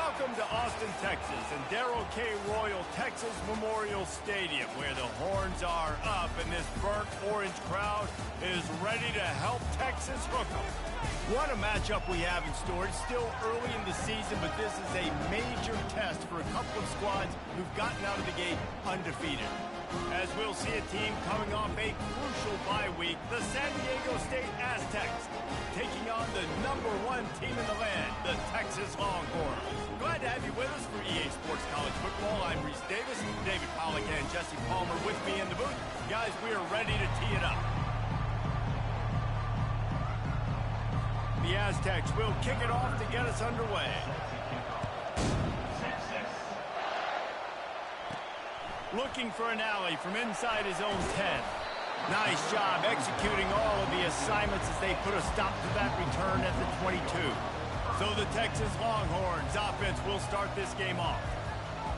Welcome to Austin, Texas, and Darrell K. Royal Texas Memorial Stadium, where the horns are up and this burnt orange crowd is ready to help Texas hook 'em. What a matchup we have in store. It's still early in the season, but this is a major test for a couple of squads who've gotten out of the gate undefeated. As we'll see a team coming off a crucial bye week, the San Diego State Aztecs taking on the #1 team in the land, the Texas Longhorns. Glad to have you with us for EA Sports College Football. I'm Reese Davis, David Pollack and Jesse Palmer with me in the booth. Guys, we are ready to tee it up. The Aztecs will kick it off to get us underway. Looking for an alley from inside his own 10. Nice job executing all of the assignments as they put a stop to that return at the 22. So the Texas Longhorns offense will start this game off.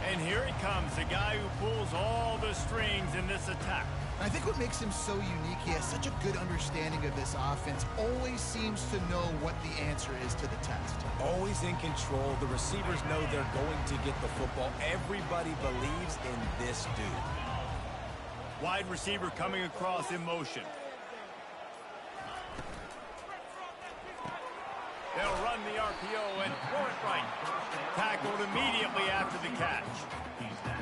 And here he comes, the guy who pulls all the strings in this attack. I think what makes him so unique, he has such a good understanding of this offense, always seems to know what the answer is to the test. Always in control. The receivers know they're going to get the football. Everybody believes in this dude. Wide receiver coming across in motion. They'll run the RPO and throw it right. Tackled immediately after the catch.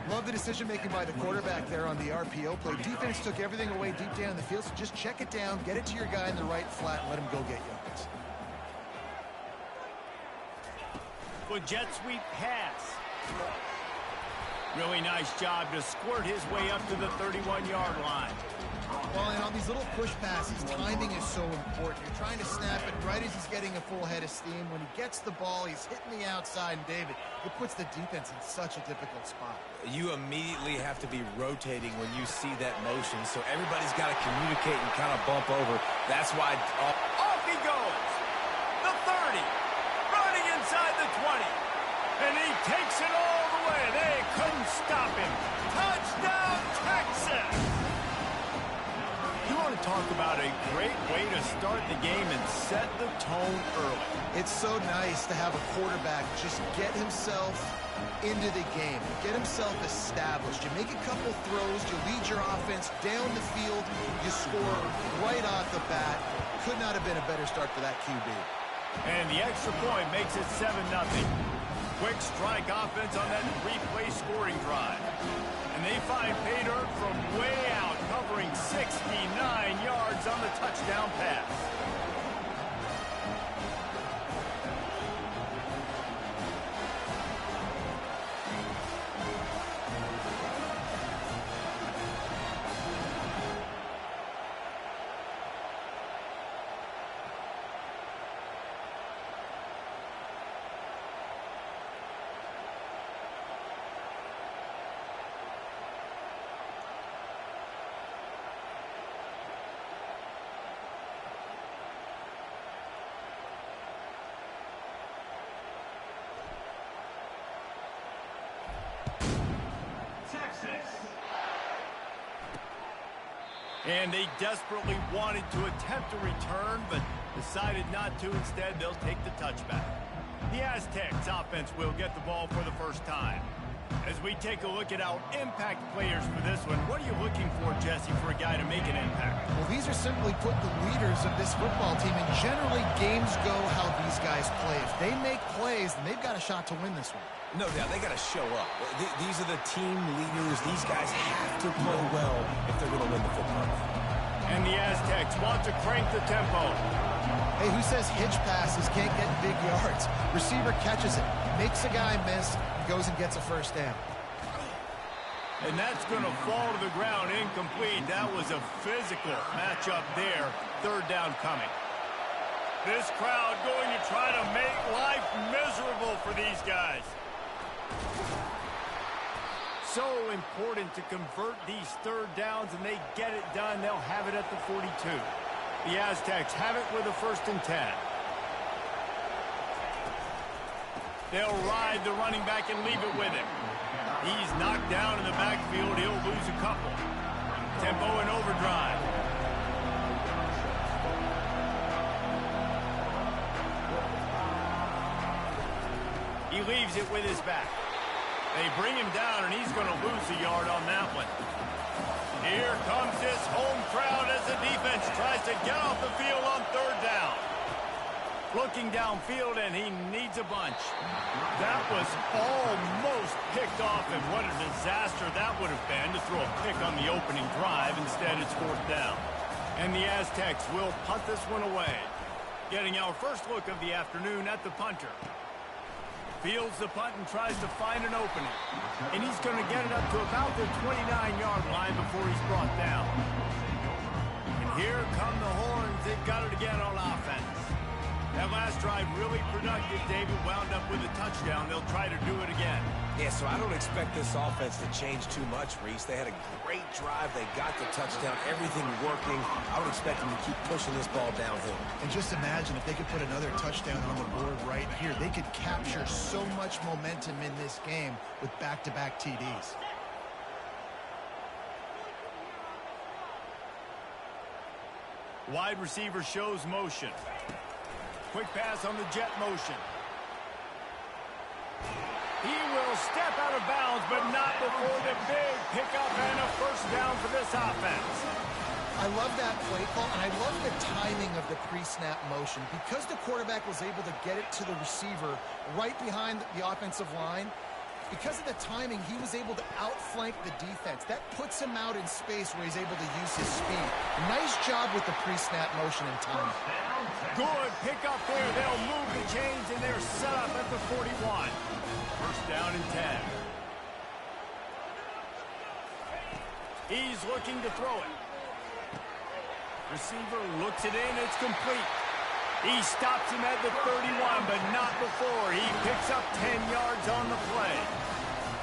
Love the decision-making by the quarterback there on the RPO play. Defense took everything away deep down in the field, so just check it down, get it to your guy in the right flat, and let him go get yards. Good jet sweep pass. Really nice job to squirt his way up to the 31-yard line. Well, and on these little push passes, timing is so important. You're trying to snap it right as he's getting a full head of steam. When he gets the ball, he's hitting the outside, and David, it puts the defense in such a difficult spot. You immediately have to be rotating when you see that motion, so everybody's got to communicate and kind of bump over. That's why... Off he goes! The 30, running inside the 20, and he takes it all the way. They couldn't stop him. Touchdown, Texas! You want to talk about a great way to start the game and set the tone early. It's so nice to have a quarterback just get himself into the game, get himself established. You make a couple throws, you lead your offense down the field, you score right off the bat. Could not have been a better start for that QB. And the extra point makes it 7-0. Quick strike offense on that replay scoring drive. And they find pay dirt from way out, covering 69 yards on the touchdown pass. And they desperately wanted to attempt a return, but decided not to. Instead, they'll take the touchback. The Aztecs offense will get the ball for the first time. As we take a look at our impact players for this one, what are you looking for, Jesse, for a guy to make an impact? Well, these are simply put the leaders of this football team, and generally games go how these guys play. If they make plays, then they've got a shot to win this one. No doubt, they got to show up. These are the team leaders. These guys have to play well if they're going to win the football game. And the Aztecs want to crank the tempo. Hey, who says hitch passes can't get big yards? Receiver catches it, makes a guy miss, goes and gets a first down. And that's going to fall to the ground incomplete. That was a physical matchup there. Third down coming. This crowd going to try to make life miserable for these guys. So important to convert these third downs, and they get it done. They'll have it at the 42. The Aztecs have it with a 1st and 10. They'll ride the running back and leave it with him. He's knocked down in the backfield. He'll lose a couple. Tempo and overdrive. He leaves it with his back. They bring him down, and he's going to lose a yard on that one. Here comes this home crowd as the defense tries to get off the field on third down. Looking downfield, and he needs a bunch. That was almost picked off, and what a disaster that would have been to throw a pick on the opening drive. Instead, it's fourth down. And the Aztecs will punt this one away. Getting our first look of the afternoon at the punter. Fields the punt and tries to find an opening. And he's going to get it up to about the 29-yard line before he's brought down. And here come the horns. They've got it again on offense. That last drive really productive. David wound up with a touchdown. They'll try to do it again. Yeah, so I don't expect this offense to change too much, Reese. They had a great drive. They got the touchdown. Everything working. I would expect them to keep pushing this ball downhill. And just imagine if they could put another touchdown on the board right here. They could capture so much momentum in this game with back-to-back TDs. Wide receiver shows motion. Quick pass on the jet motion. He will step out of bounds, but not before the big pickup and a first down for this offense. I love that play call, and I love the timing of the pre-snap motion. Because the quarterback was able to get it to the receiver right behind the offensive line, because of the timing, he was able to outflank the defense. That puts him out in space where he's able to use his speed. Nice job with the pre-snap motion and timing. Good pick up there. They'll move the chains, and they're set up at the 41. First down and 10. He's looking to throw it. Receiver looks it in. It's complete. He stops him at the 31, but not before. He picks up 10 yards on the play.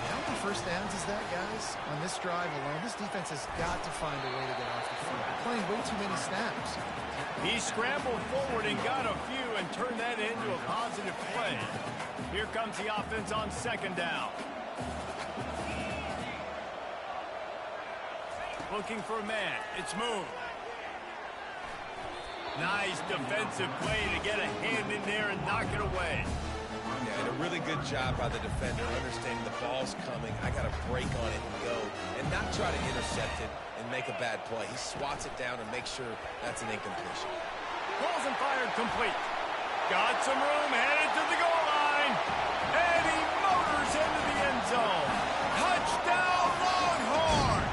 How many first downs is that, guys? On this drive alone, this defense has got to find a way to get off the field. They're playing way too many snaps. He scrambled forward and got a few and turned that into a positive play. Here comes the offense on second down. Looking for a man. It's moved. Nice defensive play to get a hand in there and knock it away. Yeah, and a really good job by the defender understanding the ball's coming. I got to break on it and go and not try to intercept it and make a bad play. He swats it down and makes sure that's an incompletion. Balls and fired complete. Got some room, headed to the goal line. And he motors into the end zone. Touchdown, Longhorn!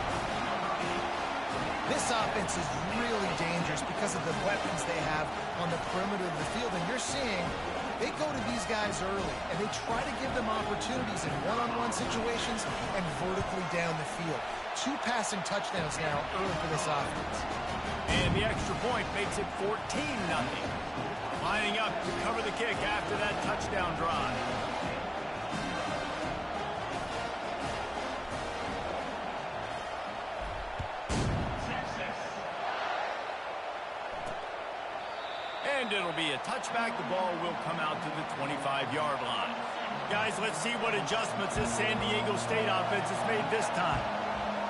This offense is really dangerous because of the weapons they have on the perimeter of the field. And you're seeing they go to these guys early, and they try to give them opportunities in one-on-one situations and vertically down the field. 2 passing touchdowns now early for this offense. And the extra point makes it 14-0. Lining up to cover the kick after that touchdown drive. And it'll be a touchback. The ball will come out to the 25-yard line. Guys, let's see what adjustments this San Diego State offense has made this time.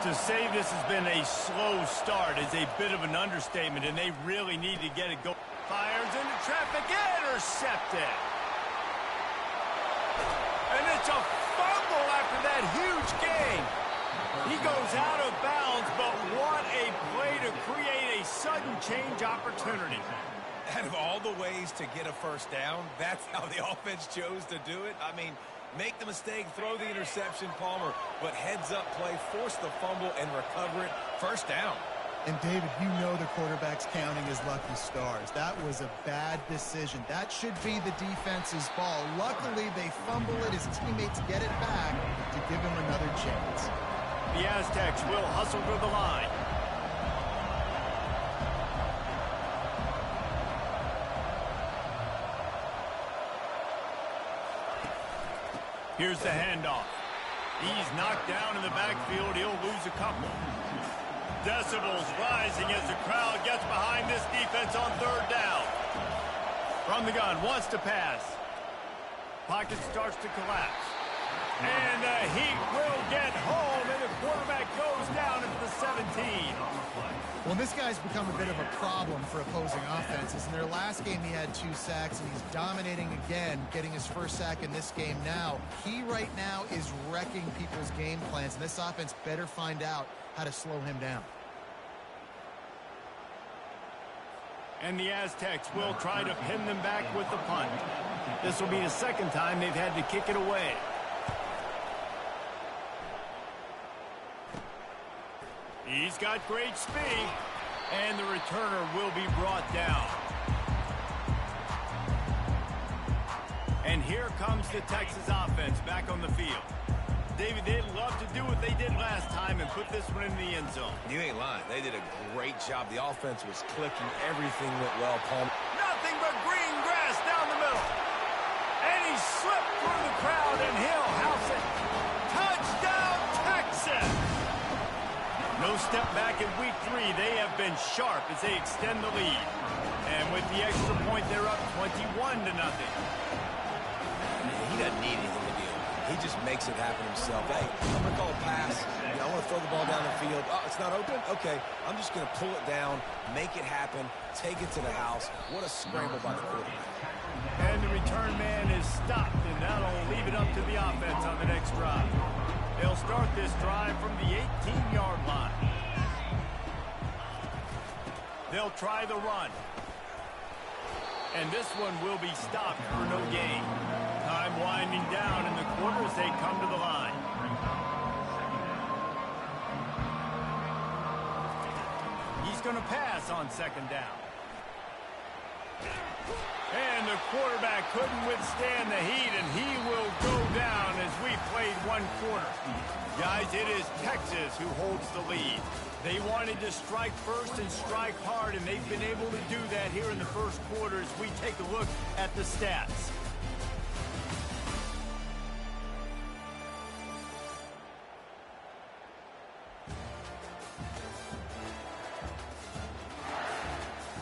To say this has been a slow start is a bit of an understatement, and they really need to get it going. Fires into traffic, intercepted. And it's a fumble after that huge gain. He goes out of bounds, but what a play to create a sudden change opportunity. Out of all the ways to get a first down, that's how the offense chose to do it. I mean, make the mistake, throw the interception, Palmer, but heads-up play, force the fumble, and recover it. First down. And, David, you know the quarterback's counting his lucky stars. That was a bad decision. That should be the defense's ball. Luckily, they fumble it. His teammates get it back to give him another chance. The Aztecs will hustle to the line. Here's the handoff. He's knocked down in the backfield. He'll lose a couple. Decibels rising as the crowd gets behind this defense on third down. From the gun, wants to pass. Pocket starts to collapse. And the Heat will get home, and the quarterback goes down into the 17. Well, this guy's become a bit of a problem for opposing offenses. In their last game, he had 2 sacks, and he's dominating again, getting his first sack in this game now. He right now is wrecking people's game plans, and this offense better find out how to slow him down. And the Aztecs will try to pin them back with the punt. This will be the second time they've had to kick it away. He's got great speed, and the returner will be brought down. And here comes the Texas offense back on the field. David, they'd love to do what they did last time and put this one in the end zone. You ain't lying. They did a great job. The offense was clicking. Everything went well, Palmer. Nothing but green grass down the middle. And he slipped through the crowd, and he'll house it. Touchdown, Texas! No step back in week 3. They have been sharp as they extend the lead. And with the extra point, they're up 21-0. He doesn't need anything to be open. He just makes it happen himself. Hey, I'm going to call a pass. I want to throw the ball down the field. Oh, it's not open? Okay. I'm just going to pull it down, make it happen, take it to the house. What a scramble by the quarterback. And the return man is stopped, and that'll leave it up to the offense on the next drive. They'll start this drive from the 18-yard line. They'll try the run. And this one will be stopped for no gain. Time winding down in the quarter as they come to the line. He's going to pass on second down. And the quarterback couldn't withstand the heat, and he will go down as we played one quarter. Guys, it is Texas who holds the lead. They wanted to strike first and strike hard, and they've been able to do that here in the first quarter as we take a look at the stats.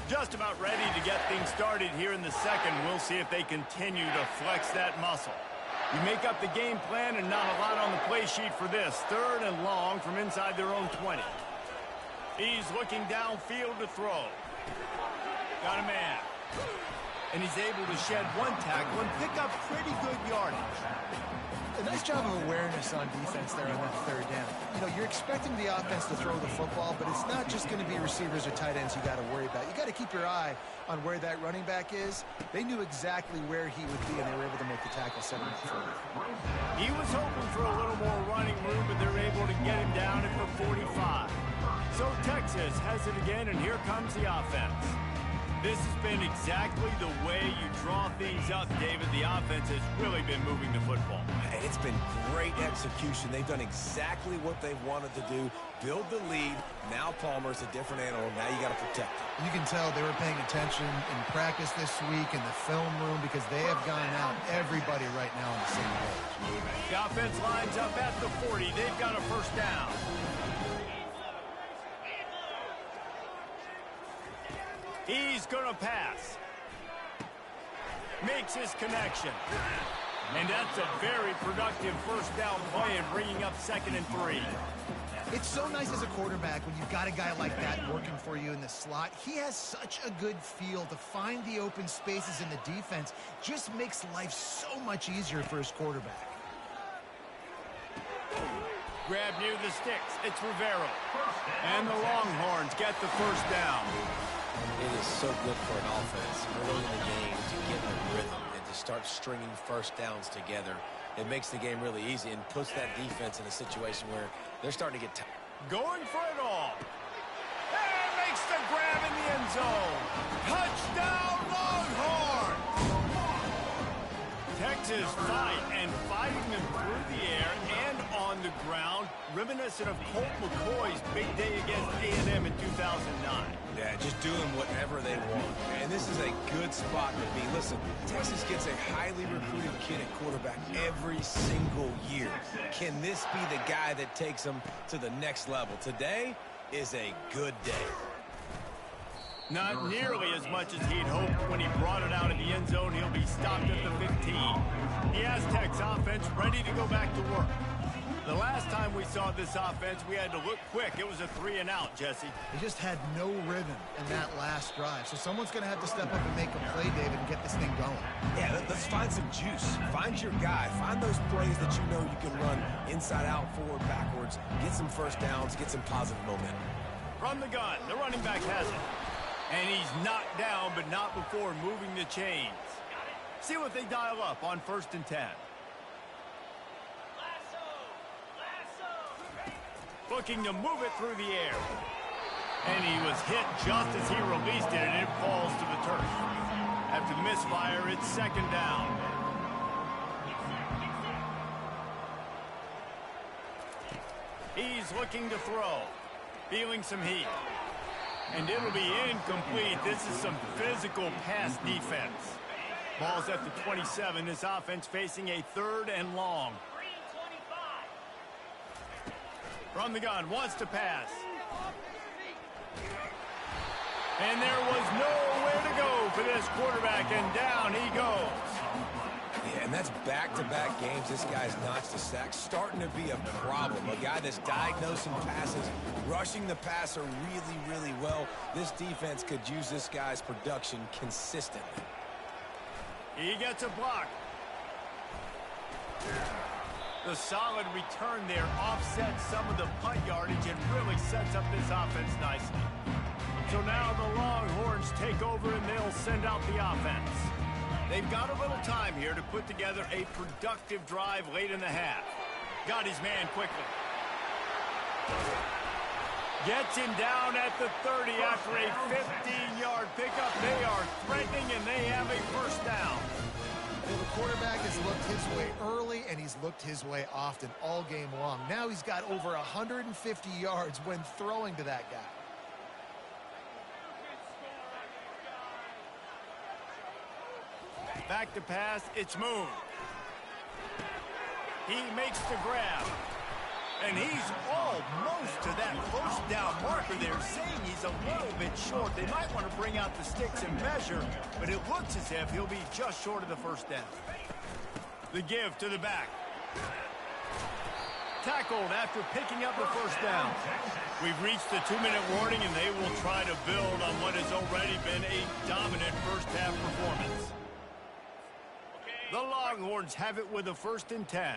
Just about ready to get things started here in the second. We'll see if they continue to flex that muscle. You make up the game plan and not a lot on the play sheet for this. 3rd and long from inside their own 20. He's looking downfield to throw. Got a man. And he's able to shed one tackle and pick up pretty good yardage. A nice job of awareness on defense there on that 3rd down. You know, you're expecting the offense to throw the football, but it's not just going to be receivers or tight ends you got to worry about. You got to keep your eye on where that running back is. They knew exactly where he would be, and they were able to make the tackle 7 further. He was hoping for a little more running room, but they're able to get him down at the 45. So Texas has it again, and here comes the offense. This has been exactly the way you draw things up, David. The offense has really been moving the football. It's been great execution. They've done exactly what they wanted to do. Build the lead. Now Palmer's a different animal. Now you got to protect him. You can tell they were paying attention in practice this week in the film room because they have gone out everybody right now on the same page. The offense lines up at the 40. They've got a first down. He's going to pass. Makes his connection. And that's a very productive first down play and bringing up 2nd and 3. It's so nice as a quarterback when you've got a guy like that working for you in the slot. He has such a good feel to find the open spaces in the defense. Just makes life so much easier for his quarterback. Grab near the sticks. It's Rivero. And the Longhorns get the first down. It is so good for an offense early in the game to get in a rhythm and to start stringing first downs together. It makes the game really easy and puts that defense in a situation where they're starting to get tired. Going for it all. And makes the grab in the end zone. Touchdown, Longhorn! Texas fighting them through the air and on the ground, reminiscent of Colt McCoy's big day against A&M in 2009. Yeah, just doing whatever they want. And this is a good spot to be. Listen, Texas gets a highly recruited kid at quarterback every single year. Can this be the guy that takes them to the next level? Today is a good day. Not nearly as much as he'd hoped when he brought it out of the end zone. He'll be stopped at the 15. The Aztecs offense ready to go back to work. The last time we saw this offense, we had to look quick. It was a 3-and-out, Jesse. They just had no rhythm in that last drive. So someone's going to have to step up and make a play, David, and get this thing going. Yeah, let's find some juice. Find your guy. Find those plays that you know you can run inside out, forward, backwards. Get some first downs. Get some positive momentum. From the gun, the running back has it. And he's knocked down, but not before moving the chains. See what they dial up on 1st and 10. Looking to move it through the air. And he was hit just as he released it, and it falls to the turf. After the misfire, it's 2nd down. He's looking to throw. Feeling some heat. And it'll be incomplete. This is some physical pass defense. Ball's at the 27. This offense facing a 3rd and long. From the gun, wants to pass. And there was nowhere to go for this quarterback, and down he goes. Yeah, and that's back-to-back games. This guy's notched a sack, starting to be a problem. A guy that's diagnosing passes, rushing the passer really, really well. This defense could use this guy's production consistently. He gets a block. The solid return there offsets some of the punt yardage and really sets up this offense nicely. So now the Longhorns take over and they'll send out the offense. They've got a little time here to put together a productive drive late in the half. Got his man quickly. Gets him down at the 30 after a 15-yard pickup. They are threatening and they have a 1st down. Well, the quarterback has looked his way early, and he's looked his way often all game long. Now he's got over 150 yards when throwing to that guy. Back to pass, it's Moon. He makes the grab. And he's almost to that 1st down marker there, saying he's a little bit short. They might want to bring out the sticks and measure, but it looks as if he'll be just short of the 1st down. The give to the back. Tackled after picking up the 1st down. We've reached the 2-minute warning, and they will try to build on what has already been a dominant first-half performance. The Longhorns have it with a 1st and 10.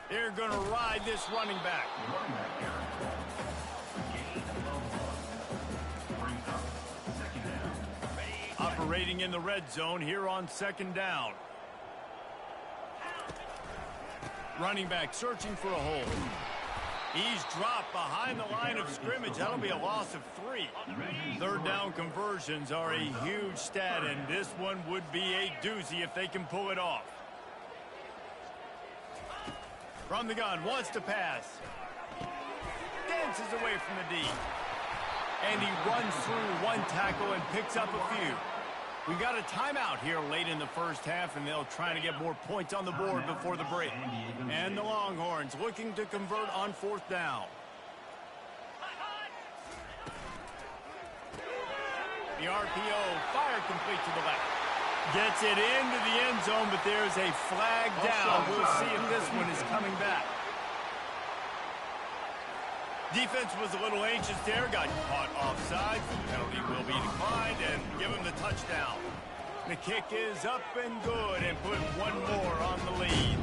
They're going to ride this running back. Operating in the red zone here on 2nd down. Running back searching for a hole. He's dropped behind the line of scrimmage. That'll be a loss of 3. 3rd down conversions are a huge stat, and this one would be a doozy if they can pull it off. From the gun, wants to pass. Dances away from the D. And he runs through one tackle and picks up a few. We got a timeout here late in the 1st half, and they'll try to get more points on the board before the break. And the Longhorns looking to convert on 4th down. The RPO fired complete to the left. Gets it into the end zone, but there's a flag down. We'll see if this one is coming back. Defense was a little anxious there, got caught offside. Penalty will be declined and give him the touchdown. The kick is up and good and put one more on the lead.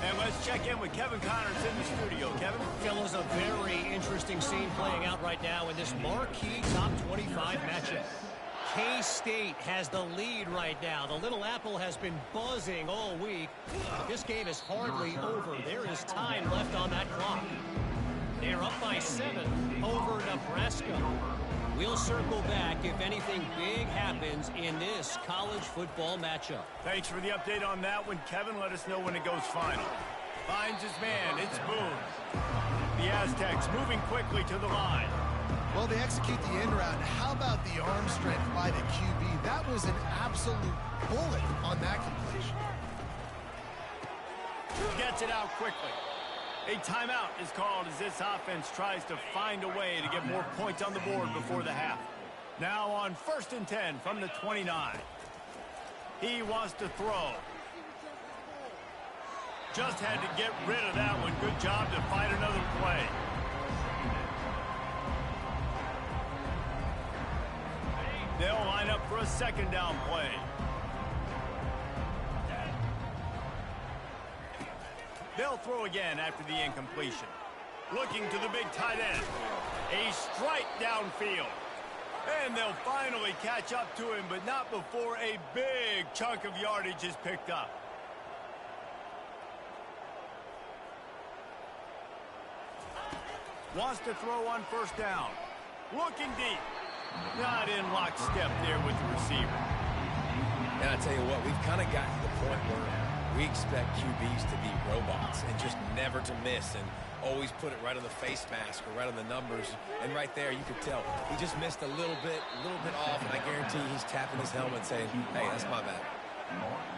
And let's check in with Kevin Connors in the studio. Kevin? Fellas, a very interesting scene playing out right now in this marquee top 25 matchup. K-State has the lead right now. The Little Apple has been buzzing all week, but this game is hardly over. There is time left on that clock. They're up by 7 over Nebraska. We'll circle back if anything big happens in this college football matchup. Thanks for the update on that one, Kevin. Let us know when it goes final. Finds his man. It's Boone. The Aztecs moving quickly to the line. Well, they execute the end route. How about the arm strength by the QB? That was an absolute bullet on that completion. Gets it out quickly. A timeout is called as this offense tries to find a way to get more points on the board before the half. Now on 1st and 10 from the 29. He wants to throw. Just had to get rid of that one. Good job to fight another play. They'll line up for a second down play. They'll throw again after the incompletion. Looking to the big tight end. A strike downfield. And they'll finally catch up to him, but not before a big chunk of yardage is picked up. Wants to throw on first down. Looking deep. Not in lockstep there with the receiver. And I tell you what, we've kind of gotten to the point where we expect QBs to be robots and just never to miss and always put it right on the face mask or right on the numbers. And right there, you could tell he just missed a little bit off, and I guarantee he's tapping his helmet saying, hey, that's my bad.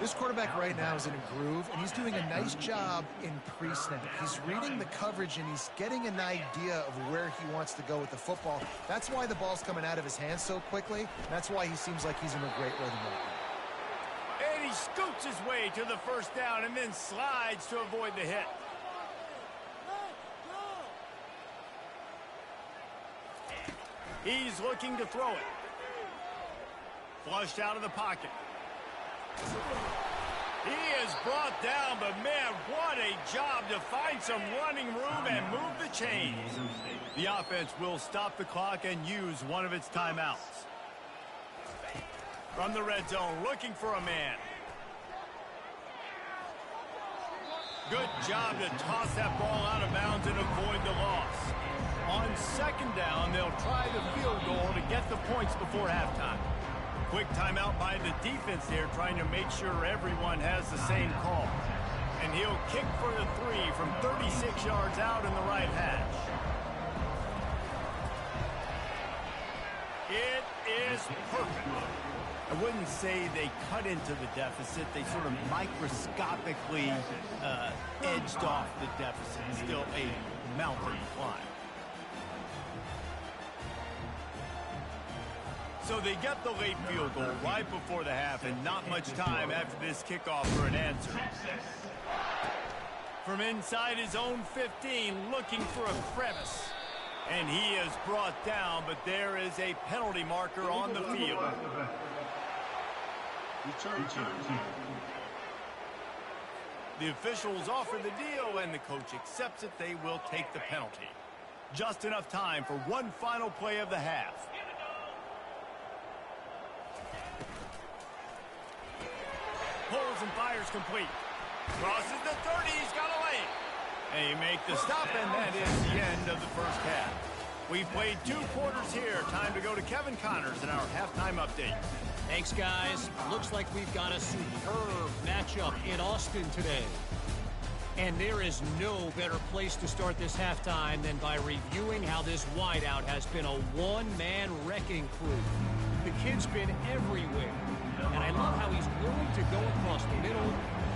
This quarterback right now is in a groove, and he's doing a nice job in pre-snap. He's reading the coverage, and he's getting an idea of where he wants to go with the football. That's why the ball's coming out of his hands so quickly. That's why he seems like he's in a great rhythm right now. And he scoots his way to the first down and then slides to avoid the hit. He's looking to throw it. Flushed out of the pocket. He is brought down, but man, what a job to find some running room and move the chains. The offense will stop the clock and use one of its timeouts. From the red zone, looking for a man. Good job to toss that ball out of bounds and avoid the loss. On second down, they'll try the field goal to get the points before halftime. Quick timeout by the defense there, trying to make sure everyone has the same call. And he'll kick for the 3 from 36 yards out in the right hash. It is perfect. I wouldn't say they cut into the deficit. They sort of microscopically edged off the deficit. Still a mountain climb. So they get the late field goal right before the half, and not much time after this kickoff for an answer. From inside his own 15, looking for a crevice. And he is brought down, but there is a penalty marker on the field. The officials offer the deal, and the coach accepts it. They will take the penalty. Just enough time for one final play of the half. Pulls and fires complete. Crosses the 30, he's got a lane. And he make the stop, and that is the end of the first half. We played 2 quarters here. Time to go to Kevin Connors in our halftime update. Thanks, guys. Looks like we've got a superb matchup in Austin today. And there is no better place to start this halftime than by reviewing how this wideout has been a one-man wrecking crew. The kid's been everywhere. And I love how he's willing to go across the middle,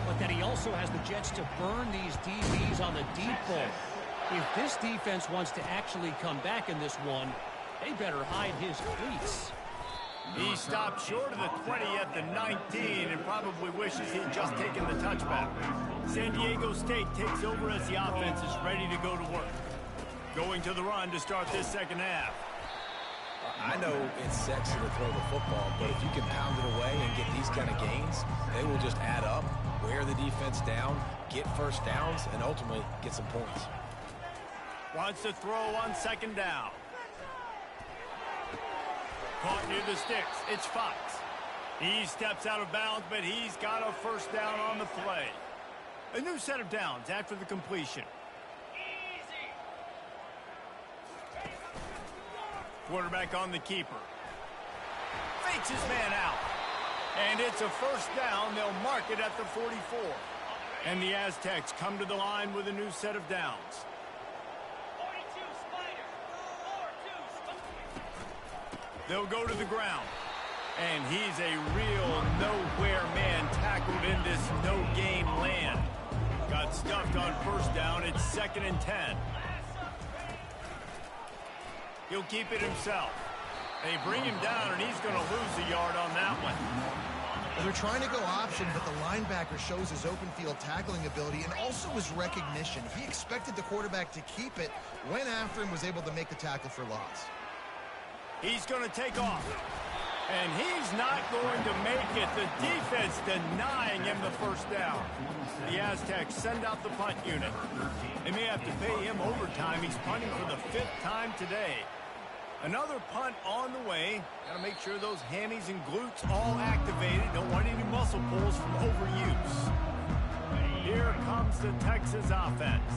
but that he also has the jets to burn these DBs on the deep ball. If this defense wants to actually come back in this one, they better hide his cleats. He stopped short of the 20 at the 19 and probably wishes he'd just taken the touchback. San Diego State takes over as the offense is ready to go to work. Going to the run to start this second half. I know it's sexy to throw the football, but if you can pound it away and get these kind of gains, they will just add up, wear the defense down, get first downs, and ultimately get some points. Wants to throw on second down. Caught near the sticks. It's Fox. He steps out of bounds, but he's got a first down on the play. A new set of downs after the completion. Quarterback on the keeper. Fakes his man out. And it's a first down. They'll mark it at the 44. And the Aztecs come to the line with a new set of downs. They'll go to the ground. And he's a real nowhere man tackled in this no-game land. Got stuffed on first down. It's 2nd and 10. He'll keep it himself. They bring him down, and he's going to lose a yard on that one. They're trying to go option, but the linebacker shows his open field tackling ability and also his recognition. He expected the quarterback to keep it, went after him, was able to make the tackle for loss. He's going to take off. And he's not going to make it. The defense denying him the first down. The Aztecs send out the punt unit. They may have to pay him overtime. He's punting for the 5th time today. Another punt on the way. Got to make sure those hammies and glutes all activated. Don't want any muscle pulls from overuse. Here comes the Texas offense.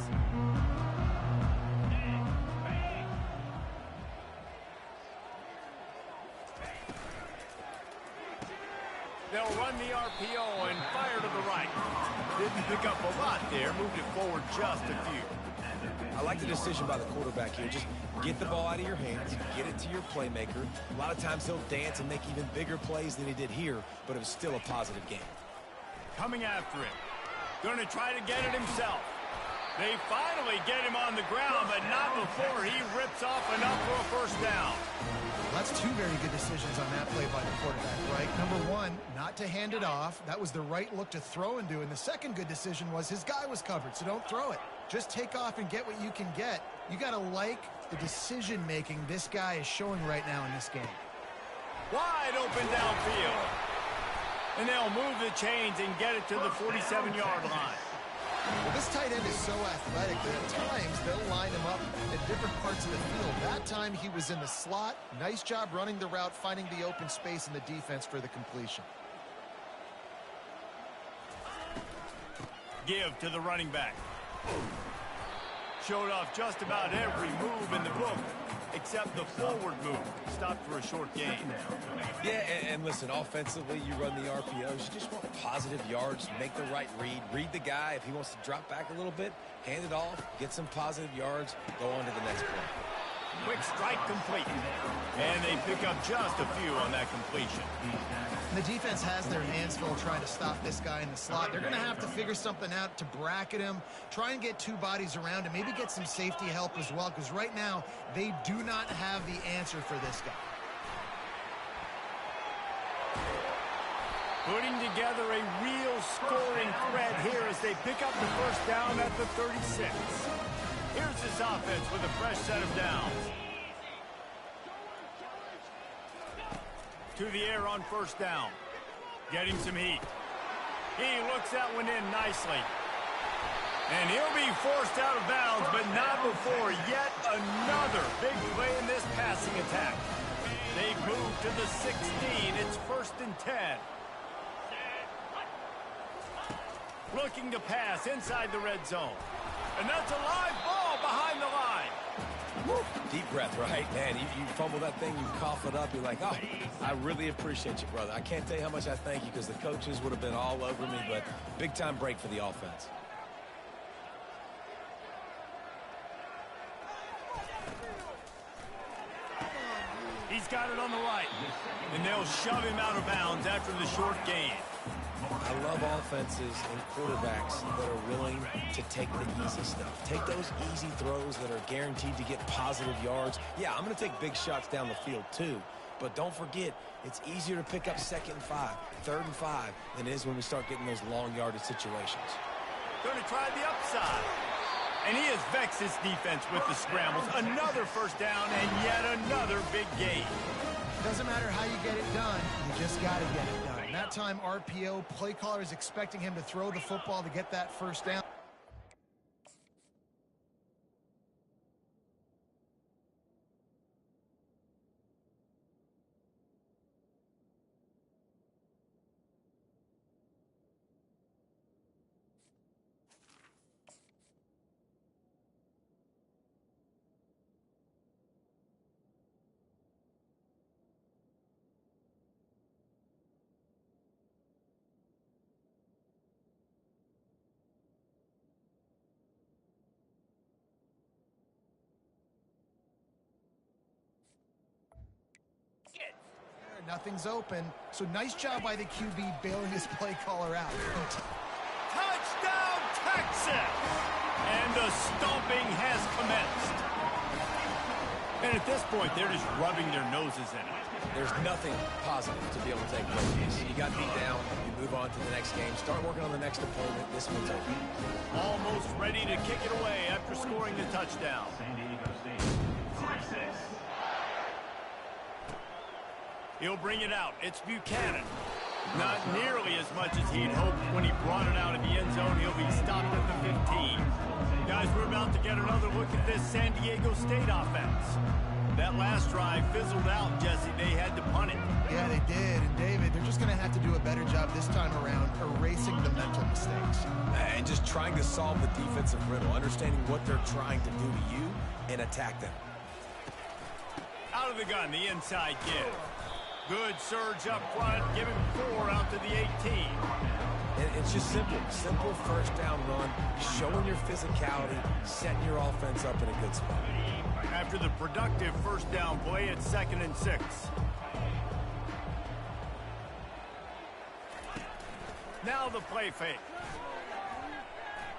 They'll run the RPO and fire to the right. Didn't pick up a lot there. Moved it forward just a few. I like the decision by the quarterback here. Just get the ball out of your hands, get it to your playmaker. A lot of times he'll dance and make even bigger plays than he did here, but it was still a positive game. Coming after him. Going to try to get it himself. They finally get him on the ground, but not before he rips off enough for a first down. That's two very good decisions on that play by the quarterback, right? Number one, not to hand it off. That was the right look to throw into. And the second good decision was his guy was covered, so don't throw it. Just take off and get what you can get. You got to like the decision-making this guy is showing right now in this game. Wide open downfield. And they'll move the chains and get it to the 47-yard line. Well, this tight end is so athletic that at times they'll line him up at different parts of the field. That time he was in the slot. Nice job running the route, finding the open space in the defense for the completion. Give to the running back. Showed off just about every move in the book, except the forward move. Stopped for a short gain. Yeah, and listen, offensively, you run the RPOs. You just want positive yards, make the right read the guy. If he wants to drop back a little bit, hand it off, get some positive yards, go on to the next play. Quick strike complete. And they pick up just a few on that completion. And the defense has their hands full trying to stop this guy in the slot. They're going to have to figure something out to bracket him, try and get two bodies around him, maybe get some safety help as well, because right now they do not have the answer for this guy. Putting together a real scoring threat here as they pick up the first down at the 36. Here's this offense with a fresh set of downs. To the air on first down. Getting some heat. He looks that one in nicely. And he'll be forced out of bounds, but not before yet another big play in this passing attack. They move to the 16. It's 1st and 10. Looking to pass inside the red zone. And that's a live ball behind the line. Woo. Deep breath, right? Man, you fumble that thing, you cough it up, you're like, oh, I really appreciate you, brother. I can't tell you how much I thank you because the coaches would have been all over me, but big-time break for the offense. He's got it on the right. And they'll shove him out of bounds after the short gain. I love offenses and quarterbacks that are willing to take the easy stuff. Take those easy throws that are guaranteed to get positive yards. Yeah, I'm going to take big shots down the field too. But don't forget, it's easier to pick up 2nd and 5, 3rd and 5 than it is when we start getting those long yardage situations. Going to try the upside. And he has vexed his defense with the scrambles. Another first down and yet another big gain. Doesn't matter how you get it done, you just got to get it done. And that time, RPO, play caller is expecting him to throw the football to get that first down. Nothing's open. So nice job by the QB bailing his play caller out. Touchdown, Texas! And the stomping has commenced. And at this point, they're just rubbing their noses in it. There's nothing positive to be able to take away from this. You got beat down, you move on to the next game, start working on the next opponent. This one's over. Almost ready to kick it away after scoring the touchdown. He'll bring it out. It's Buchanan. Not nearly as much as he'd hoped when he brought it out of the end zone. He'll be stopped at the 15. Guys, we're about to get another look at this San Diego State offense. That last drive fizzled out, Jesse. They had to punt it. Yeah, they did. And, David, they're just going to have to do a better job this time around erasing the mental mistakes. And just trying to solve the defensive riddle, understanding what they're trying to do to you and attack them. Out of the gun, the inside give. Good surge up front, giving 4 out to the 18. And it's just simple. Simple first down run, showing your physicality, setting your offense up in a good spot. After the productive first down play, it's 2nd and 6. Now the play fake.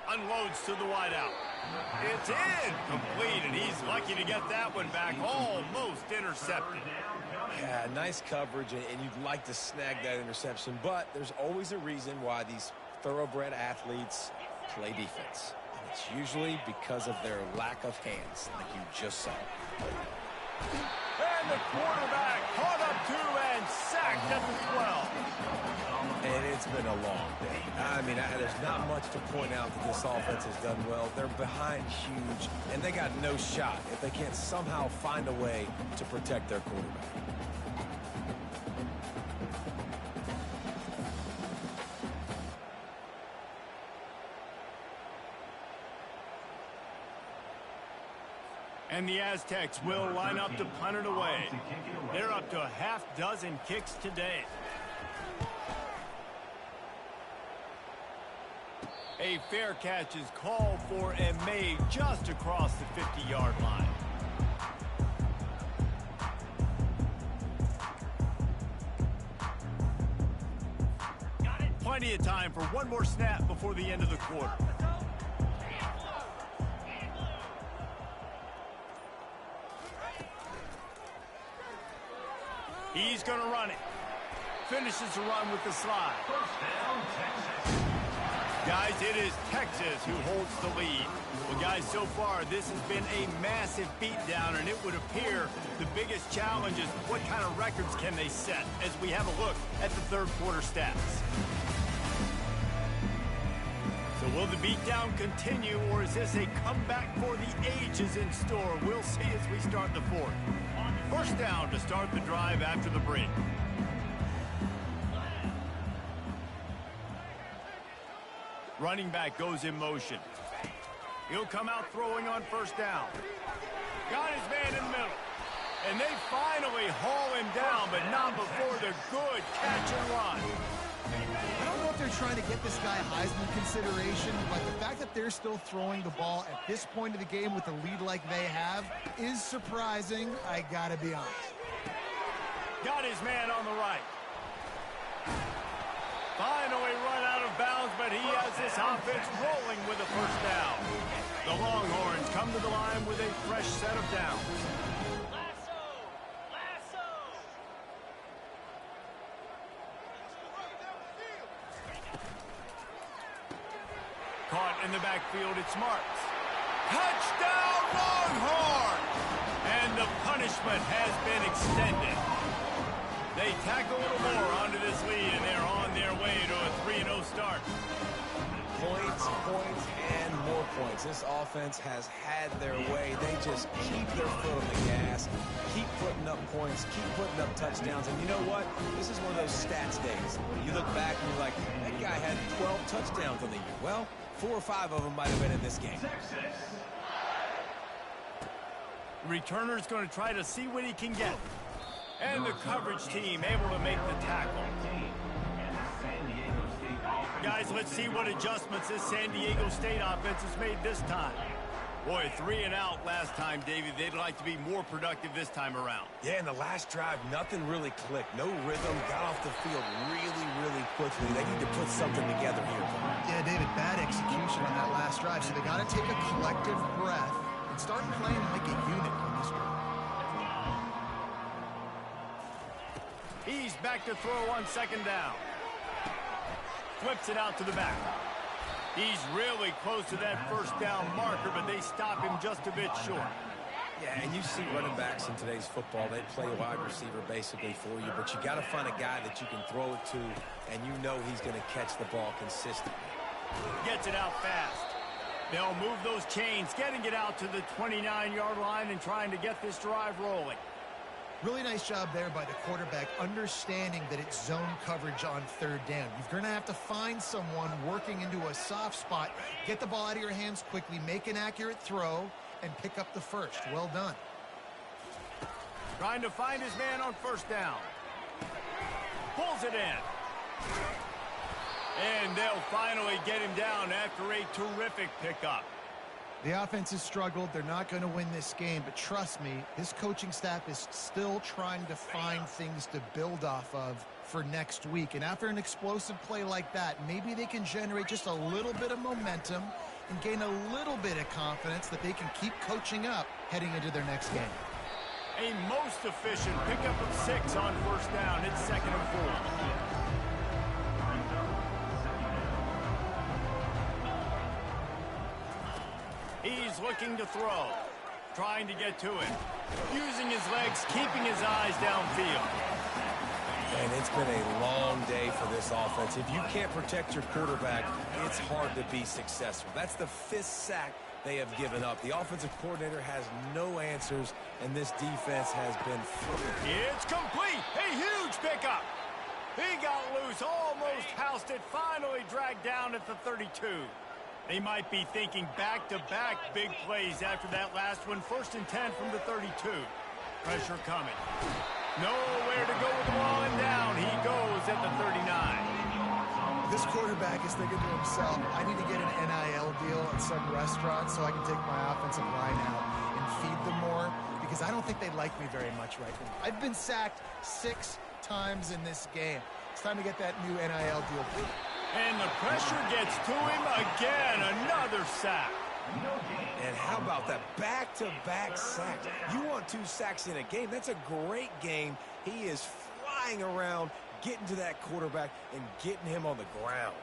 Unloads to the wideout. It's in. Complete, and he's lucky to get that one back. Almost intercepted. Yeah, nice coverage, and you'd like to snag that interception, but there's always a reason why these thoroughbred athletes play defense. And it's usually because of their lack of hands, like you just saw. And the quarterback caught up to and sacked at the 12. And it's been a long day. I mean, there's not much to point out that this offense has done well. They're behind huge, and they got no shot if they can't somehow find a way to protect their quarterback. And the Aztecs will line up to punt it away. They're up to a half-dozen kicks today. A fair catch is called for and made just across the 50-yard line. Plenty of time for one more snap before the end of the quarter. He's going to run it. Finishes the run with the slide. Guys, it is Texas who holds the lead. Well, guys, so far, this has been a massive beatdown, and it would appear the biggest challenge is what kind of records can they set as we have a look at the third quarter stats. So will the beatdown continue, or is this a comeback for the ages in store? We'll see as we start the fourth. First down to start the drive after the break. Running back goes in motion. He'll come out throwing on first down. Got his man in the middle. And they finally haul him down, but not before the good catch and run. I don't know if they're trying to get this guy Heisman consideration, but the fact that they're still throwing the ball at this point of the game with a lead like they have is surprising, I gotta be honest. Got his man on the right. Finally run out of bounds, but he has this offense rolling with a first down. The Longhorns come to the line with a fresh set of downs. Caught in the backfield, it's Marks. Touchdown, Longhorns! And the punishment has been extended. They tack a little more onto this lead, and they're on their way to a 3-0 start. Points, points, and more points. This offense has had their way. They just keep their foot on the gas, keep putting up points, keep putting up touchdowns. And you know what? This is one of those stats days. You look back and you're like, that guy had 12 touchdowns on the year. Well, 4 or 5 of them might have been in this game. The returner's going to try to see what he can get. And the coverage team able to make the tackle. Guys, let's see what adjustments this San Diego State offense has made this time. Boy, 3 and out last time, Davey. They'd like to be more productive this time around. Yeah, in the last drive, nothing really clicked. No rhythm, got off the field really quickly. They need to put something together here. Yeah, David, bad execution on that last drive, so they got to take a collective breath and start playing like a unit on this one. He's back to throw on second down. Flips it out to the back. He's really close to that first down marker, but they stop him just a bit short. Yeah, and you see running backs in today's football, they play wide receiver basically for you, but you got to find a guy that you can throw it to, and you know he's going to catch the ball consistently. Gets it out fast. They'll move those chains, getting it out to the 29-yard line and trying to get this drive rolling. Really nice job there by the quarterback, understanding that it's zone coverage on third down. You're going to have to find someone working into a soft spot, get the ball out of your hands quickly, make an accurate throw, and pick up the first. Well done. Trying to find his man on first down. Pulls it in. And they'll finally get him down after a terrific pickup. The offense has struggled. They're not going to win this game, but trust me, this coaching staff is still trying to find things to build off of for next week. And after an explosive play like that, maybe they can generate just a little bit of momentum and gain a little bit of confidence that they can keep coaching up heading into their next game. A most efficient pickup of 6 on first down. It's 2nd and 4. He's looking to throw, trying to get to it, using his legs, keeping his eyes downfield. And it's been a long day for this offense. If you can't protect your quarterback, it's hard to be successful. That's the 5th sack they have given up. The offensive coordinator has no answers, and this defense has been free. It's complete. A huge pickup. He got loose, almost housed it, finally dragged down at the 32. They might be thinking back-to-back big plays after that last one. 1st and 10 from the 32. Pressure coming. Nowhere to go with the ball, and down he goes at the 39. This quarterback is thinking to himself, I need to get an NIL deal at some restaurant so I can take my offensive line out and feed them more, because I don't think they like me very much right now. I've been sacked 6 times in this game. It's time to get that new NIL deal. And the pressure gets to him again. Another sack. And how about that back-to-back sack? You want 2 sacks in a game. That's a great game. He is flying around, getting to that quarterback and getting him on the ground.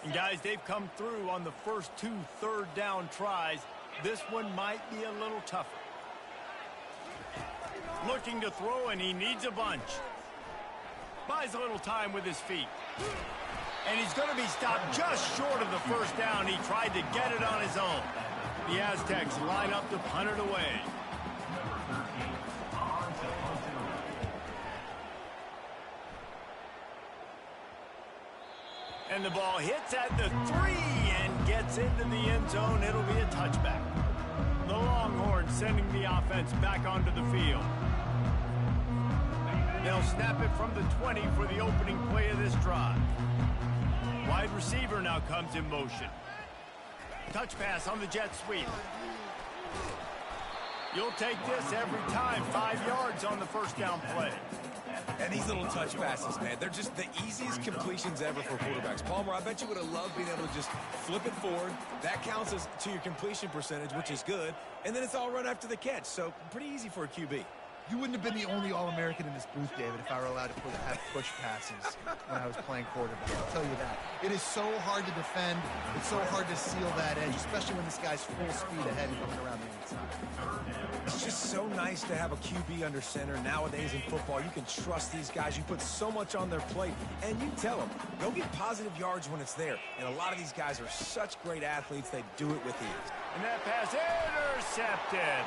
And guys, they've come through on the first 2 third down tries. This one might be a little tougher. Looking to throw, and he needs a bunch. Buys a little time with his feet. And he's going to be stopped just short of the first down. He tried to get it on his own. The Aztecs line up to punt it away. And the ball hits at the 3 and gets into the end zone. It'll be a touchback. The Longhorns sending the offense back onto the field. They'll snap it from the 20 for the opening play of this drive. Wide receiver now comes in motion. Touch pass on the jet sweep. You'll take this every time. 5 yards on the first down play. And these little touch passes, man, they're just the easiest completions ever for quarterbacks. Palmer, I bet you would have loved being able to just flip it forward. That counts as to your completion percentage, which is good. And then it's all run after the catch. So pretty easy for a QB. You wouldn't have been the only All-American in this booth, David, if I were allowed to have push passes when I was playing quarterback. I'll tell you that. It is so hard to defend. It's so hard to seal that edge, especially when this guy's full speed ahead and coming around the inside. It's just so nice to have a QB under center. Nowadays in football, you can trust these guys. You put so much on their plate, and you tell them, go get positive yards when it's there. And a lot of these guys are such great athletes, they do it with ease. And that pass intercepted.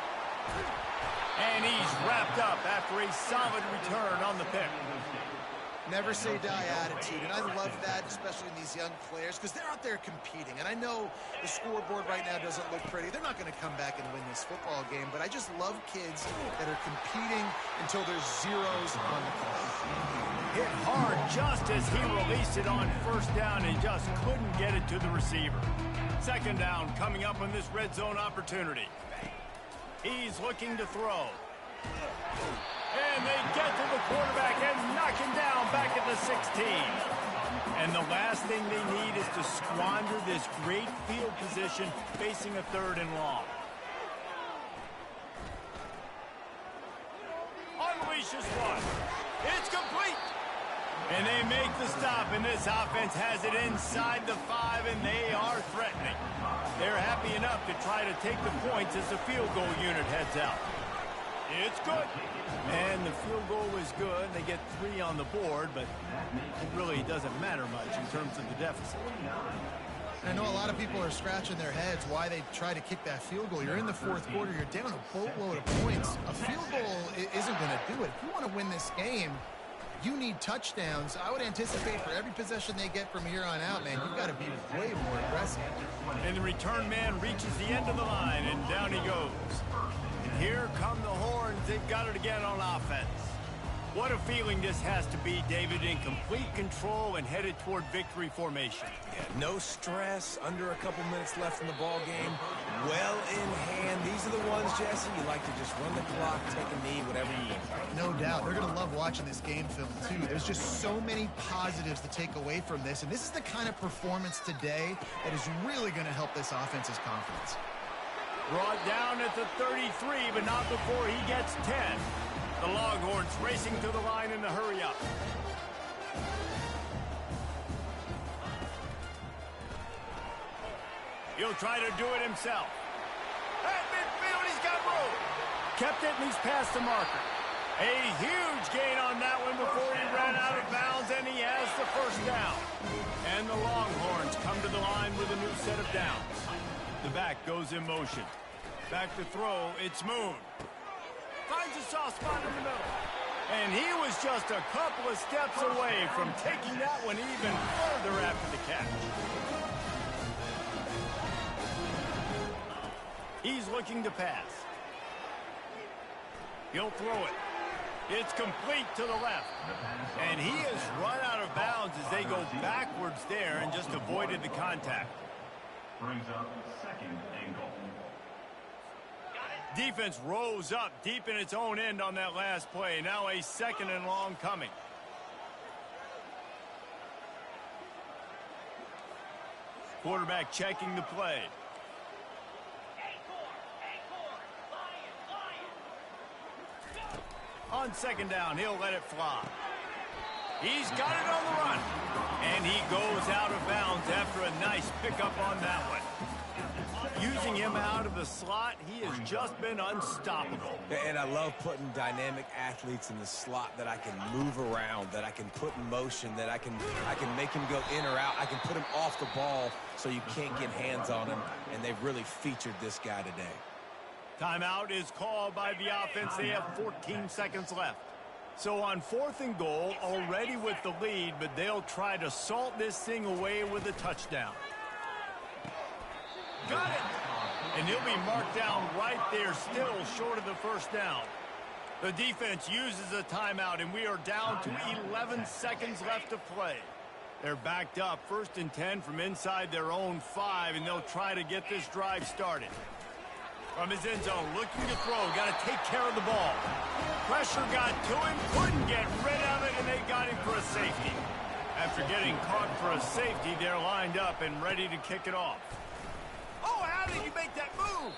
And he's wrapped up after a solid return on the pick. Never say die attitude, and I love that, especially in these young players, because they're out there competing. And I know the scoreboard right now doesn't look pretty. They're not going to come back and win this football game, but I just love kids that are competing until there's zeros on the clock. Hit hard just as he released it on first down and just couldn't get it to the receiver. Second down coming up on this red zone opportunity. He's looking to throw. And they get to the quarterback and knock him down back at the 16. And the last thing they need is to squander this great field position facing a 3rd and long. Unleashes one. It's complete. And they make the stop, and this offense has it inside the 5, and they are threatening. They're happy enough to try to take the points as the field goal unit heads out. It's good. And the field goal is good. They get 3 on the board, but it really doesn't matter much in terms of the deficit. I know a lot of people are scratching their heads why they try to kick that field goal. You're in the 4th quarter. You're down a boatload of points. A field goal isn't going to do it. If you want to win this game, you need touchdowns. I would anticipate for every possession they get from here on out, man, you've got to be way more aggressive. And the return man reaches the end of the line, and down he goes. And here come the horns. They've got it again on offense. What a feeling this has to be, David, in complete control and headed toward victory formation. Yeah, no stress, under a couple minutes left in the ball game, well in hand. These are the ones, Jesse, you like to just run the clock, take a knee, whatever you want. No doubt. They're going to love watching this game film, too. There's just so many positives to take away from this, and this is the kind of performance today that is really going to help this offense's confidence. Brought down at the 33, but not before he gets 10. The Longhorns racing to the line in the hurry-up. He'll try to do it himself. At midfield, he's got room. Kept it, and he's past the marker. A huge gain on that one before he ran out of bounds, and he has the 1st down. And the Longhorns come to the line with a new set of downs. The back goes in motion. Back to throw, it's Moon. Finds a soft spot in the middle. And he was just a couple of steps away from taking that one even further after the catch. He's looking to pass. He'll throw it. It's complete to the left. And he has run out of bounds as they go backwards there and just avoided the contact. Brings up 2nd and goal. Defense rose up deep in its own end on that last play. Now a 2nd and long coming. Quarterback checking the play. On 2nd down, he'll let it fly. He's got it on the run. And he goes out of bounds after a nice pickup on that one. Using him out of the slot, he has just been unstoppable. And I love putting dynamic athletes in the slot that I can move around, that I can put in motion, that I can make him go in or out. I can put him off the ball so you can't get hands on him, and they've really featured this guy today. Timeout is called by the offense. They have 14 seconds left. So on 4th and goal, already with the lead, but they'll try to salt this thing away with a touchdown. Got it! And he'll be marked down right there, still short of the 1st down. The defense uses a timeout, and we are down to 11 seconds left to play. They're backed up, 1st and 10 from inside their own 5, and they'll try to get this drive started. From his end zone, looking to throw, got to take care of the ball. Pressure got to him, couldn't get rid of it, and they got him for a safety. After getting caught for a safety, they're lined up and ready to kick it off. Oh, how did you make that move?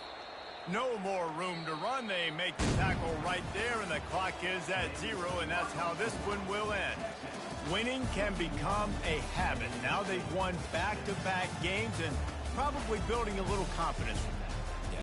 No more room to run. They make the tackle right there, and the clock is at 0, and that's how this one will end. Winning can become a habit. Now they've won back-to-back games and probably building a little confidence from